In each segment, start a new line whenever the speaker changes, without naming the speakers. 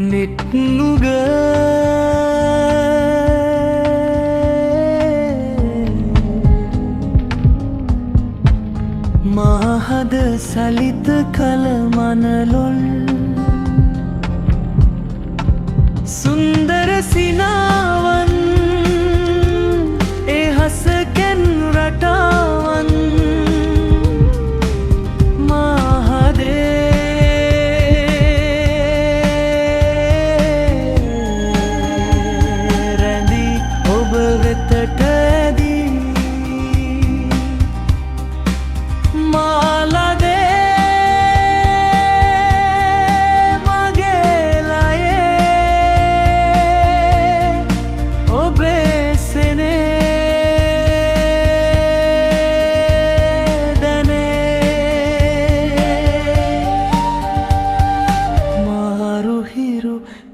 නිට්නුග මහද සලිත කල මනලොල් සුන්දර සිනාවන් ඒ හසකැන් රටාවන්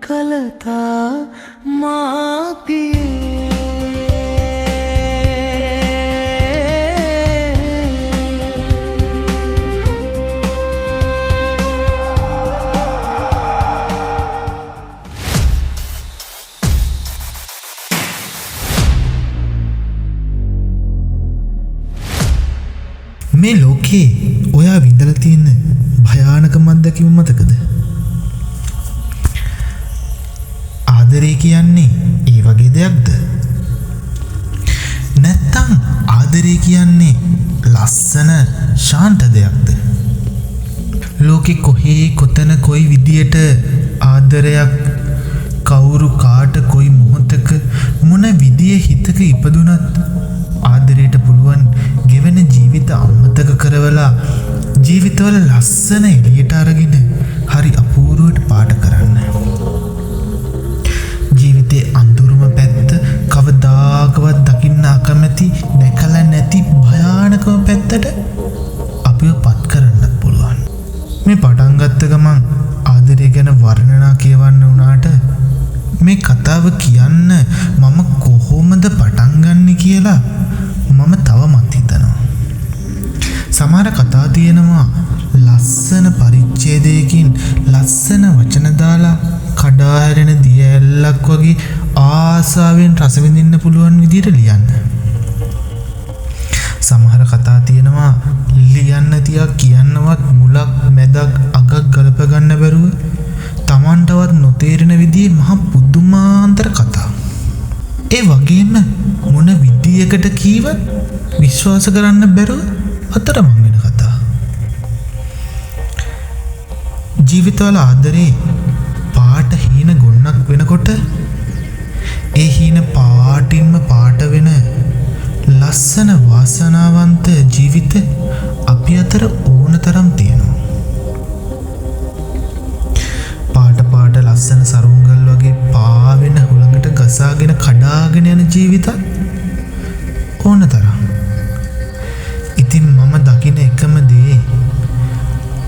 කලතා
මේ ලෝකේ ඔයා විඳලා තියෙන භයානකම අත්දැකීම මතකද? ආදරේ කියන්නේ ඒ වගේ දෙයක්ද? නැත්තම් ආදරේ කියන්නේ ලස්සන ශාන්ත දෙයක්ද? ලෝකෙ කොහේ කොතන කොයි විදියට ආදරයක් කවුරු කාට කොයි මොහොතක මොන විදියේ හිතක ඉපදුනත් ආදරයට පුළුවන් ගෙවෙන ජීවිත අමතක කරවලා ජීවිතවල ලස්සන එළියට අරගෙන හරි අපූර්වට පාට කරන්න. ජීවිතේ අඳුරුම පැත්ත කවදාකවත් දකින්න අකමැති දැකලා නැති භයානකම පැත්තට අපිව පත් කරන්නත් පුළුවන්. මේ පටන් ගත්ත ගමන් ආදරය ගැන වර්ණනා කියවන්න වුණාට මේ කතාව කියන්න මම කොහොමද පටන් ගන්නෙ කියලා මම තවමත් හිතනවා. සමහර කතා තියෙනවා ලස්සන පරිච්ඡේදයකින් ලස්සන වචන දාලා කඩා හැරෙන දිය ඇල්ලක් වගේ ආසාවෙන් රස විඳින්න පුළුවන් විදිහට ලියන්න. සමහර කතා තියෙනවා ලියන්න තියා කියන්නවත් මුලක් මැදක් අගක් ගලප ගන්න බැරුව Tamanටවත් නොතේරෙන විදිහේ මහ පුදුමාන්තර කතා. ඒ වගේම මොන විදියකට කීවත් විශ්වාස කරන්න බැරුව අතරමං වෙන කතා. ජීවිතවල ආදරේ පාට හීන ගොන්නක් වෙනකොට ඒ හීන පාටින්ම පාට වෙන ලස්සන වාසනාවන්ත ජීවිත අපි අතර ඕන තරම් තියෙනවා. පාට ලස්සන සරුංගල් වගේ පාවෙන හුළඟට ගසාගෙන කඩාගෙන යන ජීවිතත් ඕන තරම්. ඉතින් මම දකින එකම දේ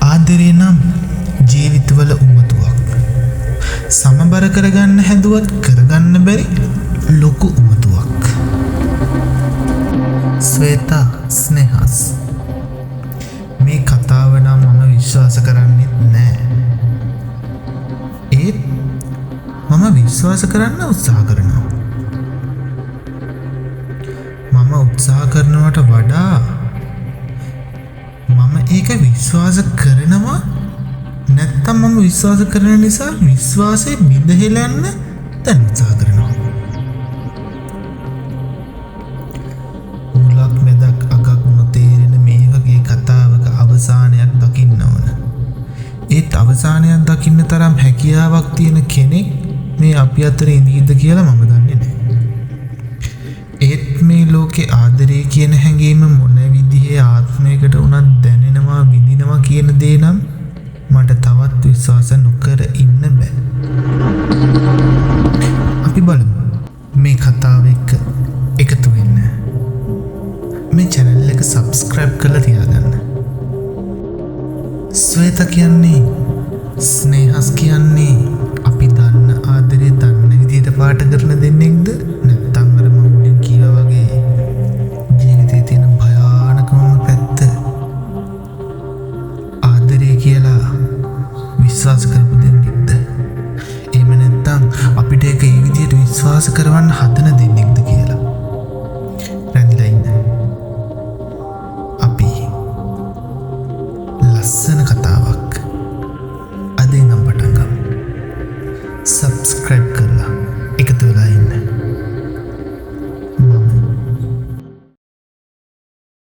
ආදරේ නම් ජීවිතවල උමතුවක්. සමබර කරගන්න හැදුවත් කරගන්න බැරි ලොකු උමතුවක්. ස්වේතා ස්නේහස් මේ කතාව නම් මම විශ්වාස කරන්නේ නැහැ. ඒත් මම විශ්වාස කරන්න උත්සාහ කරනවා. මම උත්සාහ කරනවට වඩා මම ඒක විශ්වාස කරනවා නැත්තම් මම විශ්වාස කරන නිසා විශ්වාසය බිඳහෙලන්න දැන් උත්සාහ කරනවා. මුලක් මැදක් අගක් නොතේරෙන මේ වගේ කතාවක අවසානයක් දකින්න ඕන. ඒත් අවසානයක් දකින්න තරම් හැකියාවක් තියෙන කෙනෙක් මේ අපි අතර ඉඳීද කියලා මම දන්නේ නැහැ. ඒත් මේ ලෝකේ ආදරය කියන හැඟීම මොන විදිහේ ආත්මයකට වුණත් දැනෙනවා විඳිනවා කියන දේ නම් මට තවත් විශ්වාස නොකර ඉන්න බෑ. අපි බලමු මේ කතාව එක්ක එකතු වෙන්න. මේ channel එක subscribe කරලා තියාගන්න. ස්වේතා කියන්නේ ස්නේහස් කියන්නේ අපි දන්න ආදරේ දන්න විදිහට පාට කරන දෙන්නෙක්ද නැත්නම් අර මම මුලින් කිව්වා වගේ ජීවිතේ තියෙන භයානකම පැත්ත විශ්වාස කරපු දෙන්නෙක්ද? එහෙම නැත්නම් අපිට ඒක ඒ විදිහට විශ්වාස කරවන්න හදන දෙන්නෙක්ද කියලා. රැඳිලා ඉන්න. අපි ලස්සන කතා